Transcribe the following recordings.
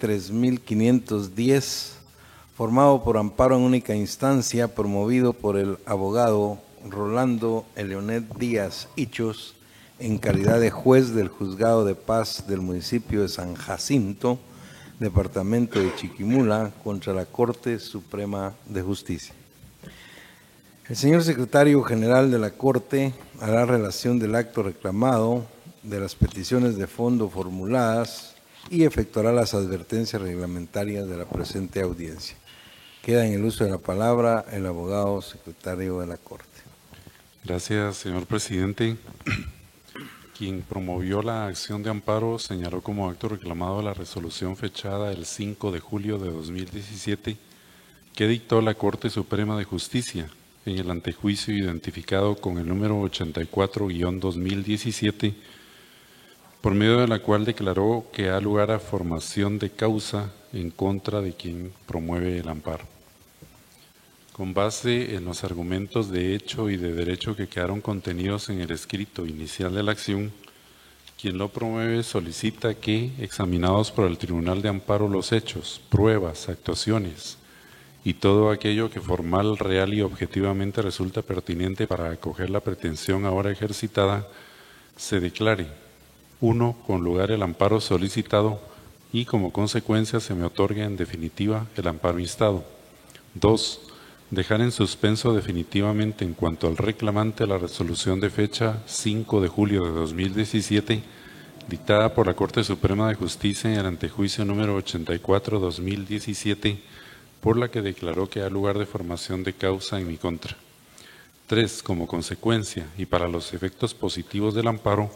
3510, formado por amparo en única instancia, promovido por el abogado Rolando Eleonet Díaz Hichos, en calidad de juez del Juzgado de Paz del municipio de San Jacinto, departamento de Chiquimula, contra la Corte Suprema de Justicia. El señor secretario general de la Corte hará relación del acto reclamado, de las peticiones de fondo formuladas y efectuará las advertencias reglamentarias de la presente audiencia. Queda en el uso de la palabra el abogado secretario de la Corte. Gracias, señor presidente. Quien promovió la acción de amparo señaló como acto reclamado la resolución fechada el 5 de julio de 2017 que dictó la Corte Suprema de Justicia en el antejuicio identificado con el número 84-2017, por medio de la cual declaró que ha lugar a formación de causa en contra de quien promueve el amparo. Con base en los argumentos de hecho y de derecho que quedaron contenidos en el escrito inicial de la acción, quien lo promueve solicita que, examinados por el Tribunal de Amparo los hechos, pruebas, actuaciones y todo aquello que formal, real y objetivamente resulta pertinente para acoger la pretensión ahora ejercitada, se declare: 1. Con lugar el amparo solicitado y como consecuencia se me otorgue en definitiva el amparo instado. 2. Dejar en suspenso definitivamente en cuanto al reclamante la resolución de fecha 5 de julio de 2017 dictada por la Corte Suprema de Justicia en el antejuicio número 84-2017 por la que declaró que ha lugar de formación de causa en mi contra. 3. Como consecuencia y para los efectos positivos del amparo,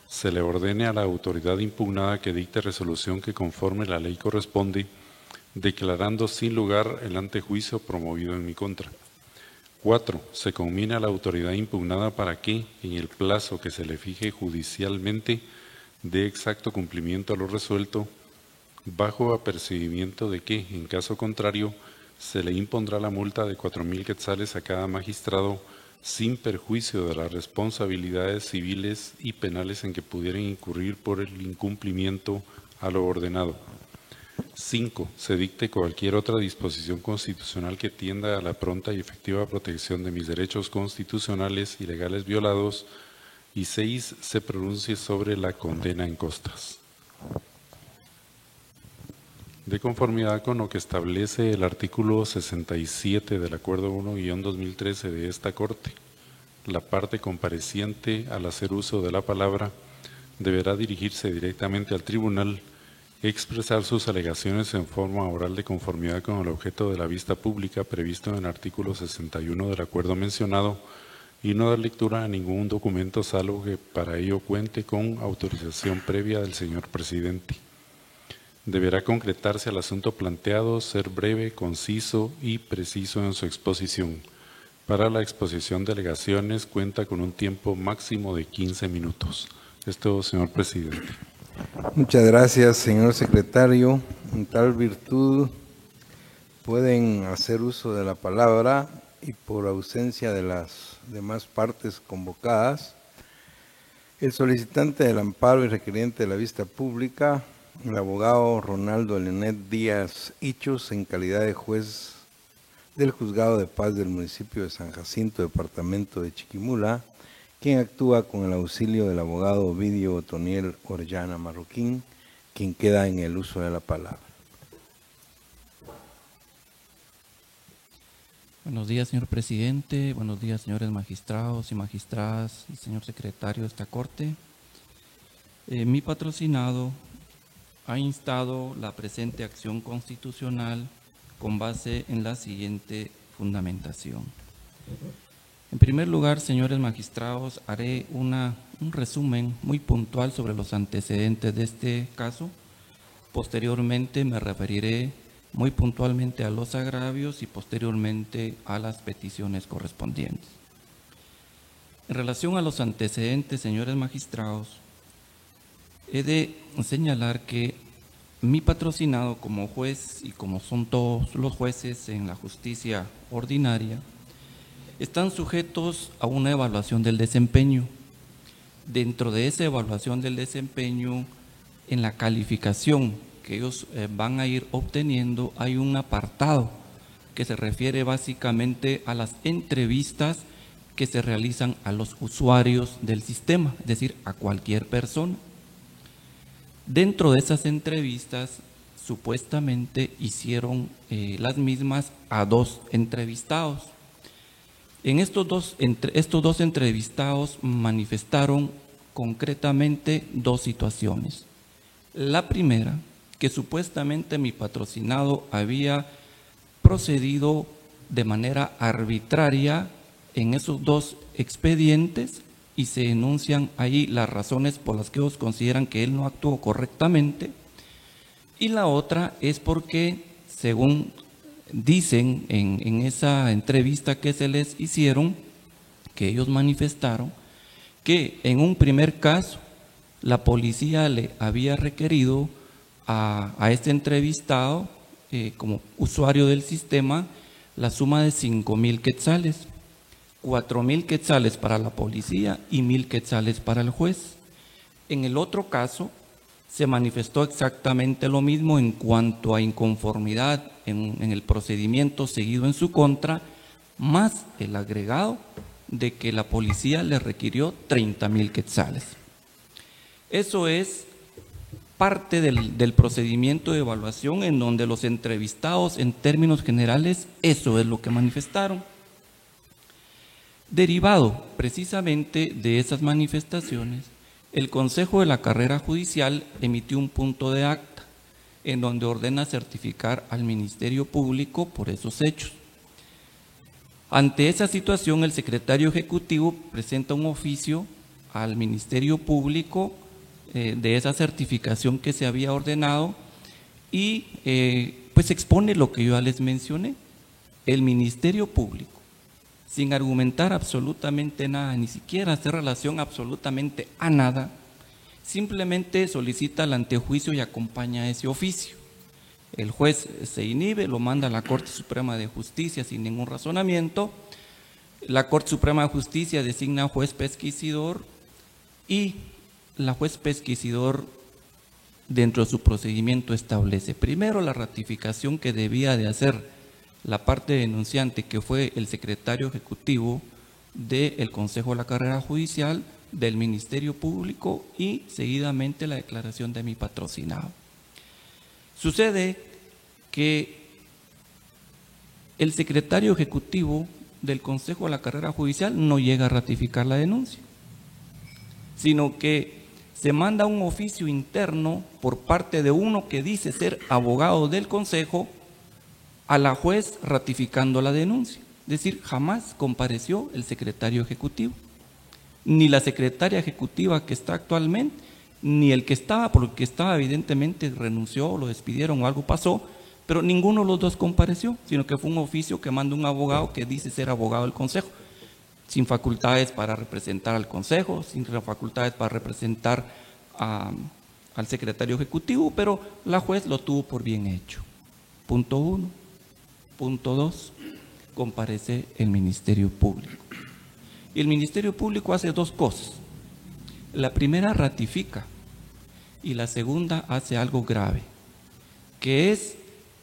se le ordene a la autoridad impugnada que dicte resolución que conforme la ley corresponde, declarando sin lugar el antejuicio promovido en mi contra. 4. Se conmina a la autoridad impugnada para que, en el plazo que se le fije judicialmente, dé exacto cumplimiento a lo resuelto, bajo apercibimiento de que, en caso contrario, se le impondrá la multa de 4,000 quetzales a cada magistrado, sin perjuicio de las responsabilidades civiles y penales en que pudieran incurrir por el incumplimiento a lo ordenado. 5. Se dicte cualquier otra disposición constitucional que tienda a la pronta y efectiva protección de mis derechos constitucionales y legales violados. Y 6. Se pronuncie sobre la condena en costas. De conformidad con lo que establece el artículo 67 del Acuerdo 1-2013 de esta Corte, la parte compareciente al hacer uso de la palabra deberá dirigirse directamente al tribunal, expresar sus alegaciones en forma oral de conformidad con el objeto de la vista pública previsto en el artículo 61 del acuerdo mencionado y no dar lectura a ningún documento salvo que para ello cuente con autorización previa del señor presidente. Deberá concretarse al asunto planteado, ser breve, conciso y preciso en su exposición. Para la exposición de alegaciones cuenta con un tiempo máximo de 15 minutos. Esto, señor presidente. Muchas gracias, señor secretario. En tal virtud pueden hacer uso de la palabra y por ausencia de las demás partes convocadas, el solicitante del amparo y requiriente de la vista pública, el abogado Rolando Eleonet Díaz Hichos, en calidad de juez del Juzgado de Paz del municipio de San Jacinto, departamento de Chiquimula, quien actúa con el auxilio del abogado Ovidio Otoniel Orellana Marroquín, quien queda en el uso de la palabra. Buenos días, señor presidente. Buenos días, señores magistrados y magistradas y señor secretario de esta Corte. Mi patrocinado ha instado la presente acción constitucional con base en la siguiente fundamentación. En primer lugar, señores magistrados, haré un resumen muy puntual sobre los antecedentes de este caso. Posteriormente me referiré muy puntualmente a los agravios y posteriormente a las peticiones correspondientes. En relación a los antecedentes, señores magistrados, he de señalar que mi patrocinado como juez y como son todos los jueces en la justicia ordinaria, están sujetos a una evaluación del desempeño. Dentro de esa evaluación del desempeño, en la calificación que ellos van a ir obteniendo, hay un apartado que se refiere básicamente a las entrevistas que se realizan a los usuarios del sistema, es decir, a cualquier persona. Dentro de esas entrevistas, supuestamente hicieron las mismas a 2 entrevistados. En estos dos entrevistados manifestaron concretamente 2 situaciones. La primera, que supuestamente mi patrocinado había procedido de manera arbitraria en esos 2 expedientes y se enuncian ahí las razones por las que ellos consideran que él no actuó correctamente. Y la otra es porque, según dicen en esa entrevista que se les hicieron, que ellos manifestaron que en un primer caso la policía le había requerido a este entrevistado como usuario del sistema la suma de 5,000 quetzales, 4,000 quetzales para la policía y 1,000 quetzales para el juez. En el otro caso se manifestó exactamente lo mismo en cuanto a inconformidad en el procedimiento seguido en su contra, más el agregado de que la policía le requirió 30,000 quetzales. Eso es parte del procedimiento de evaluación en donde los entrevistados, en términos generales, eso es lo que manifestaron. Derivado precisamente de esas manifestaciones, el Consejo de la Carrera Judicial emitió un punto de acta en donde ordena certificar al Ministerio Público por esos hechos. Ante esa situación, el secretario ejecutivo presenta un oficio al Ministerio Público de esa certificación que se había ordenado y pues expone lo que yo ya les mencioné. El Ministerio Público, sin argumentar absolutamente nada, ni siquiera hacer relación absolutamente a nada, simplemente solicita el antejuicio y acompaña ese oficio. El juez se inhibe, lo manda a la Corte Suprema de Justicia sin ningún razonamiento. La Corte Suprema de Justicia designa juez pesquisidor y la juez pesquisidor, dentro de su procedimiento, establece primero la ratificación que debía de hacer la parte denunciante, que fue el secretario ejecutivo del Consejo de la Carrera Judicial, del Ministerio Público y seguidamente la declaración de mi patrocinado. Sucede que el secretario ejecutivo del Consejo de la Carrera Judicial no llega a ratificar la denuncia, sino que se manda un oficio interno por parte de uno que dice ser abogado del Consejo a la juez ratificando la denuncia. Es decir, jamás compareció el secretario ejecutivo, ni la secretaria ejecutiva que está actualmente, ni el que estaba, porque estaba evidentemente renunció o lo despidieron o algo pasó, pero ninguno de los 2 compareció, sino que fue un oficio que manda un abogado que dice ser abogado del Consejo, sin facultades para representar al Consejo, sin facultades para representar al secretario ejecutivo, pero la juez lo tuvo por bien hecho. Punto 1. Punto 2. Comparece el Ministerio Público. Y el Ministerio Público hace 2 cosas. La primera, ratifica, y la segunda hace algo grave, que es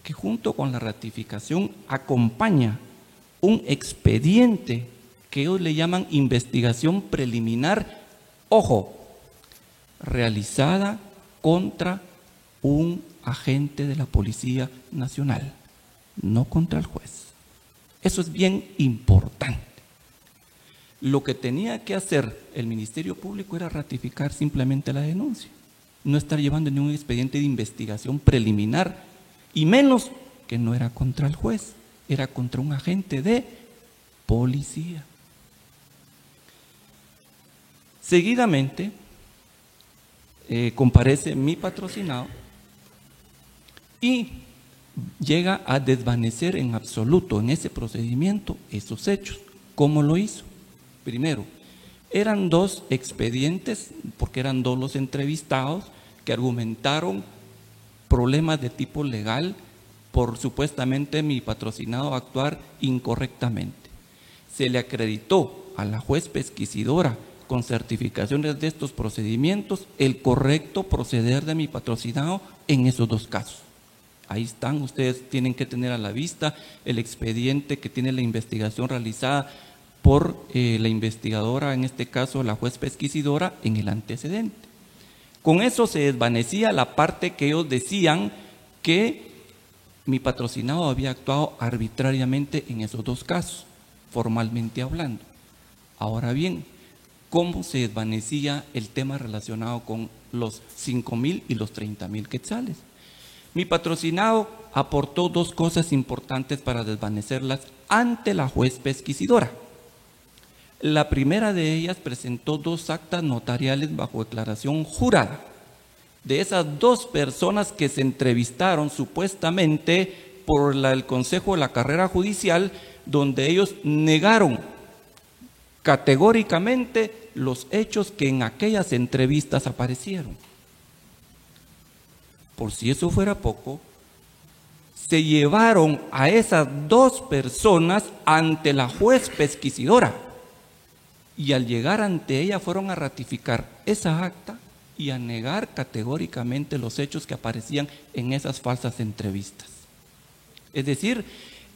que junto con la ratificación acompaña un expediente que ellos le llaman investigación preliminar, ojo, realizada contra un agente de la Policía Nacional, no contra el juez. Eso es bien importante. Lo que tenía que hacer el Ministerio Público era ratificar simplemente la denuncia, no estar llevando ningún expediente de investigación preliminar, y menos que no era contra el juez, era contra un agente de policía. Seguidamente comparece mi patrocinado y llega a desvanecer en absoluto en ese procedimiento esos hechos. ¿Cómo lo hizo? Primero, eran 2 expedientes, porque eran 2 los entrevistados, que argumentaron problemas de tipo legal por supuestamente mi patrocinado actuar incorrectamente. Se le acreditó a la juez pesquisidora con certificaciones de estos procedimientos, el correcto proceder de mi patrocinado en esos dos casos. Ahí están, ustedes tienen que tener a la vista el expediente que tiene la investigación realizada por la investigadora, en este caso la juez pesquisidora, en el antecedente. Con eso se desvanecía la parte que ellos decían que mi patrocinado había actuado arbitrariamente en esos dos casos, formalmente hablando. Ahora bien, ¿cómo se desvanecía el tema relacionado con los 5,000 y los 30,000 quetzales? Mi patrocinado aportó dos cosas importantes para desvanecerlas ante la juez pesquisidora. La primera de ellas presentó dos actas notariales bajo declaración jurada de esas dos personas que se entrevistaron supuestamente por el Consejo de la Carrera Judicial, donde ellos negaron categóricamente los hechos que en aquellas entrevistas aparecieron. Por si eso fuera poco, se llevaron a esas dos personas ante la juez pesquisidora y al llegar ante ella fueron a ratificar esa acta y a negar categóricamente los hechos que aparecían en esas falsas entrevistas. Es decir,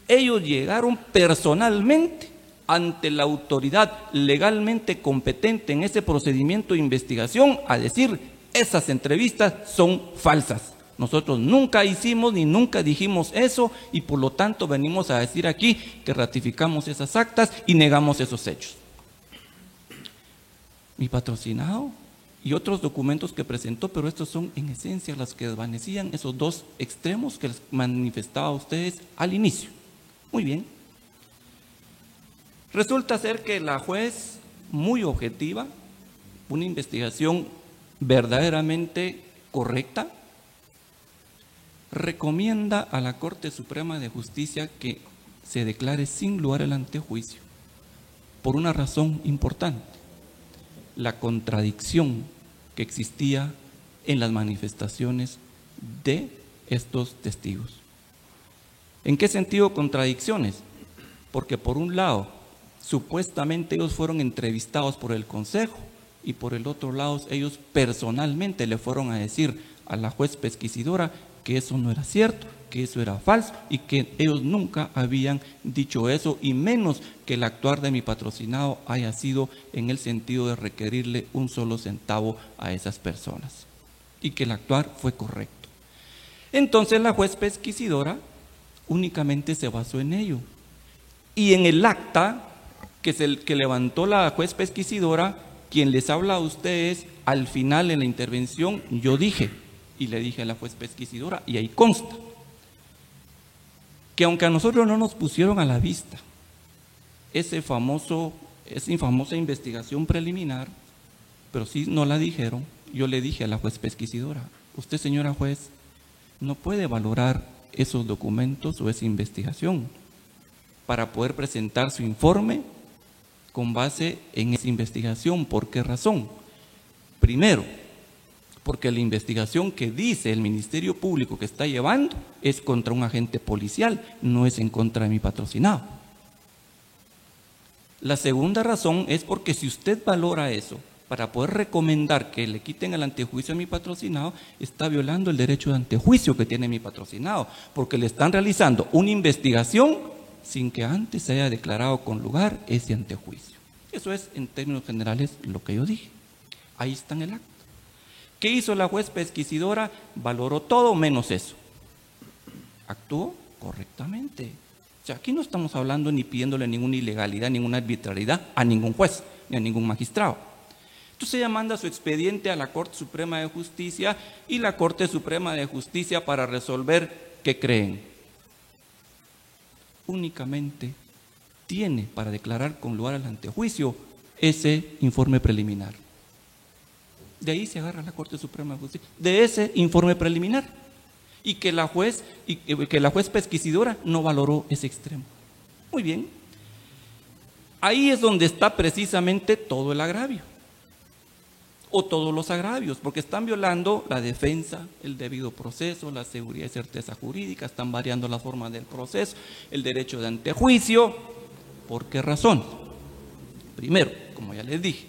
ellos llegaron personalmente ante la autoridad legalmente competente en ese procedimiento de investigación a decir: esas entrevistas son falsas. Nosotros nunca hicimos ni nunca dijimos eso y por lo tanto venimos a decir aquí que ratificamos esas actas y negamos esos hechos. Mi patrocinado y otros documentos que presentó, pero estos son en esencia los que desvanecían esos dos extremos que les manifestaba a ustedes al inicio. Muy bien. Resulta ser que la juez, muy objetiva, una investigación verdaderamente correcta, recomienda a la Corte Suprema de Justicia que se declare sin lugar el antejuicio por una razón importante: la contradicción que existía en las manifestaciones de estos testigos. ¿En qué sentido contradicciones? Porque por un lado, supuestamente ellos fueron entrevistados por el Consejo y por el otro lado, ellos personalmente le fueron a decir a la juez pesquisidora que eso no era cierto, que eso era falso y que ellos nunca habían dicho eso, y menos que el actuar de mi patrocinado haya sido en el sentido de requerirle un solo centavo a esas personas y que el actuar fue correcto. Entonces la juez pesquisidora únicamente se basó en ello, y en el acta que levantó la juez pesquisidora, quien les habla a ustedes al final en la intervención, yo dije y le dije a la juez pesquisidora, y ahí consta que aunque a nosotros no nos pusieron a la vista esa famosa investigación preliminar, pero sí nos la dijeron, yo le dije a la juez pesquisidora: usted, señora juez, no puede valorar esos documentos o esa investigación para poder presentar su informe con base en esa investigación. ¿Por qué razón? Primero, porque la investigación que dice el Ministerio Público que está llevando es contra un agente policial, no es en contra de mi patrocinado. La segunda razón es porque si usted valora eso para poder recomendar que le quiten el antejuicio a mi patrocinado, está violando el derecho de antejuicio que tiene mi patrocinado, porque le están realizando una investigación sin que antes se haya declarado con lugar ese antejuicio. Eso es, en términos generales, lo que yo dije. Ahí está en el acta. ¿Qué hizo la juez pesquisidora? Valoró todo menos eso. Actuó correctamente. O sea, aquí no estamos hablando ni pidiéndole ninguna ilegalidad, ninguna arbitrariedad a ningún juez, ni a ningún magistrado. Entonces ella manda su expediente a la Corte Suprema de Justicia, y la Corte Suprema de Justicia, para resolver, ¿qué creen? Únicamente tiene para declarar con lugar al antejuicio ese informe preliminar. De ahí se agarra la Corte Suprema de Justicia, de ese informe preliminar, y que la juez pesquisidora no valoró ese extremo. Muy bien. Ahí es donde está precisamente todo el agravio, o todos los agravios, porque están violando la defensa, el debido proceso, la seguridad y certeza jurídica, están variando la forma del proceso, el derecho de antejuicio. ¿Por qué razón? Primero, como ya les dije,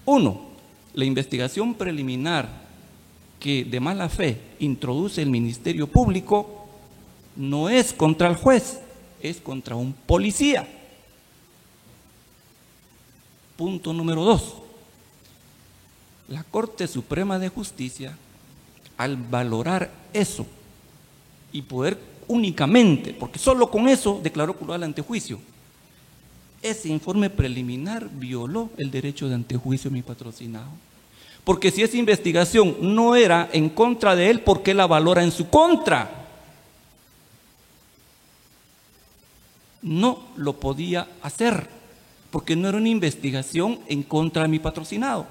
Uno, la investigación preliminar que de mala fe introduce el Ministerio Público no es contra el juez, es contra un policía. Punto número 2. La Corte Suprema de Justicia, al valorar eso y poder únicamente, porque solo con eso declaró culpable al antejuicio, ese informe preliminar violó el derecho de antejuicio de mi patrocinado. Porque si esa investigación no era en contra de él, ¿por qué la valora en su contra? No lo podía hacer, porque no era una investigación en contra de mi patrocinado.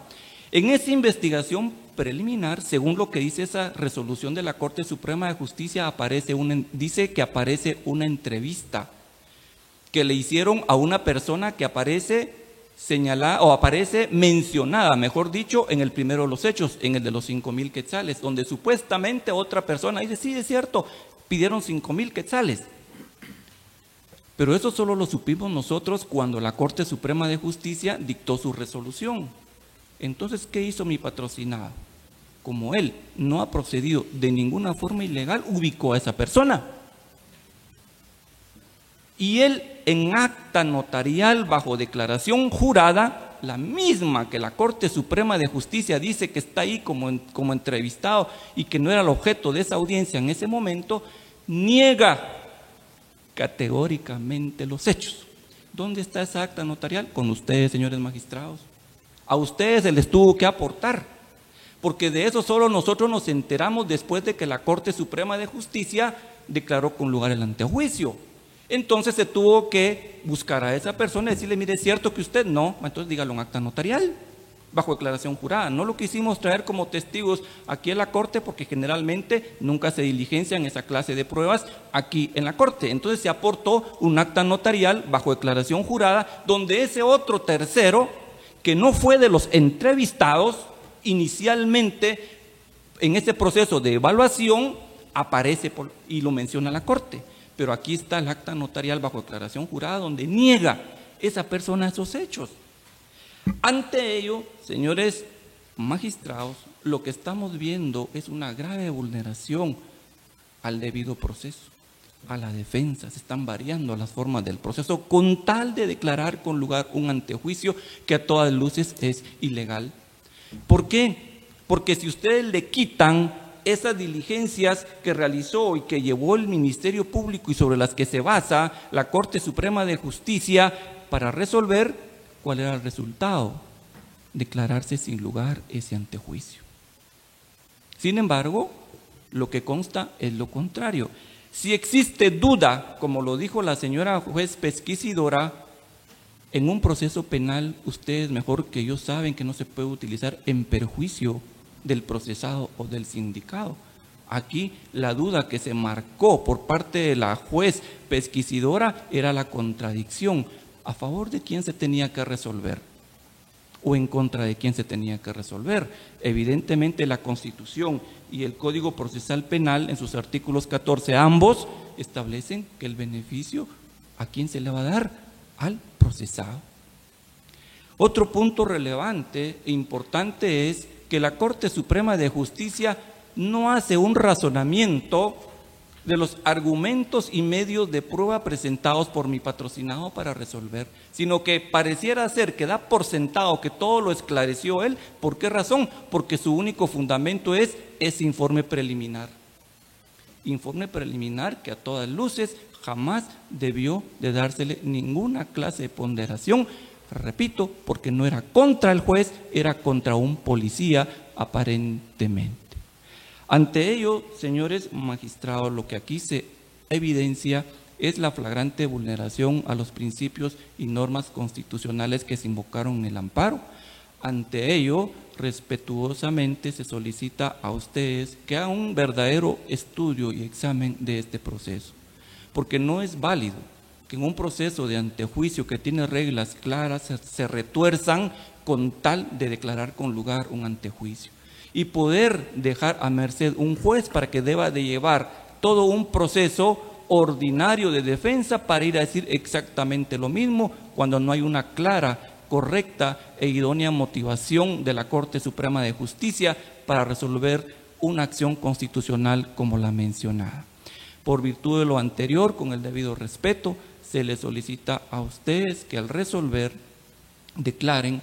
En esa investigación preliminar, según lo que dice esa resolución de la Corte Suprema de Justicia, dice que aparece una entrevista que le hicieron a una persona que aparece señalada o aparece mencionada, mejor dicho, en el primero de los hechos, en el de los 5,000 quetzales, donde supuestamente otra persona dice, sí, es cierto, pidieron 5,000 quetzales. Pero eso solo lo supimos nosotros cuando la Corte Suprema de Justicia dictó su resolución. Entonces, ¿qué hizo mi patrocinado? Como él no ha procedido de ninguna forma ilegal, ubicó a esa persona. Y él, en acta notarial bajo declaración jurada, la misma que la Corte Suprema de Justicia dice que está ahí como entrevistado y que no era el objeto de esa audiencia en ese momento, niega categóricamente los hechos. ¿Dónde está esa acta notarial? Con ustedes, señores magistrados. A ustedes se les tuvo que aportar, porque de eso solo nosotros nos enteramos después de que la Corte Suprema de Justicia declaró con lugar el antejuicio. Entonces se tuvo que buscar a esa persona y decirle, mire, ¿es cierto que usted no? Entonces dígalo en acta notarial, bajo declaración jurada. No lo quisimos traer como testigos aquí en la Corte porque generalmente nunca se diligencian esa clase de pruebas aquí en la Corte. Entonces se aportó un acta notarial bajo declaración jurada donde ese otro tercero, que no fue de los entrevistados inicialmente en ese proceso de evaluación, aparece y lo menciona la Corte. Pero aquí está el acta notarial bajo declaración jurada donde niega esa persona esos hechos. Ante ello, señores magistrados, lo que estamos viendo es una grave vulneración al debido proceso, a la defensa. Se están variando las formas del proceso con tal de declarar con lugar un antejuicio que a todas luces es ilegal. ¿Por qué? Porque si ustedes le quitan esas diligencias que realizó y que llevó el Ministerio Público y sobre las que se basa la Corte Suprema de Justicia para resolver, ¿cuál era el resultado? Declararse sin lugar ese antejuicio. Sin embargo, lo que consta es lo contrario. Si existe duda, como lo dijo la señora juez pesquisidora, en un proceso penal, ustedes mejor que yo saben que no se puede utilizar en perjuicio del procesado o del sindicado. Aquí la duda que se marcó por parte de la juez pesquisidora era la contradicción. ¿A favor de quién se tenía que resolver? ¿O en contra de quién se tenía que resolver? Evidentemente la Constitución y el Código Procesal Penal en sus artículos 14, ambos establecen que el beneficio ¿a quién se le va a dar? Al procesado. Otro punto relevante e importante es que la Corte Suprema de Justicia no hace un razonamiento de los argumentos y medios de prueba presentados por mi patrocinado para resolver, sino que pareciera ser que da por sentado que todo lo esclareció él. ¿Por qué razón? Porque su único fundamento es ese informe preliminar. Informe preliminar que a todas luces jamás debió de dársele ninguna clase de ponderación. Repito, porque no era contra el juez, era contra un policía aparentemente. Ante ello, señores magistrados, lo que aquí se evidencia es la flagrante vulneración a los principios y normas constitucionales que se invocaron en el amparo. Ante ello, respetuosamente se solicita a ustedes que hagan un verdadero estudio y examen de este proceso, porque no es válido que en un proceso de antejuicio que tiene reglas claras se retuerzan con tal de declarar con lugar un antejuicio y poder dejar a merced un juez para que deba de llevar todo un proceso ordinario de defensa para ir a decir exactamente lo mismo cuando no hay una clara correcta e idónea motivación de la Corte Suprema de Justicia para resolver una acción constitucional como la mencionada. Por virtud de lo anterior, con el debido respeto, se les solicita a ustedes que al resolver declaren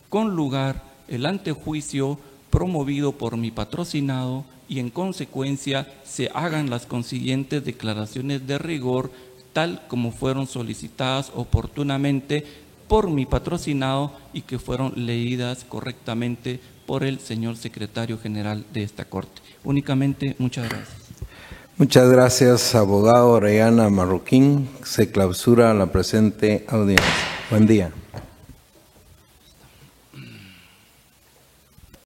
con lugar el antejuicio promovido por mi patrocinado y en consecuencia se hagan las consiguientes declaraciones de rigor tal como fueron solicitadas oportunamente por mi patrocinado y que fueron leídas correctamente por el señor secretario general de esta Corte. Únicamente, muchas gracias. Muchas gracias, abogado Orellana Marroquín. Se clausura la presente audiencia. Buen día.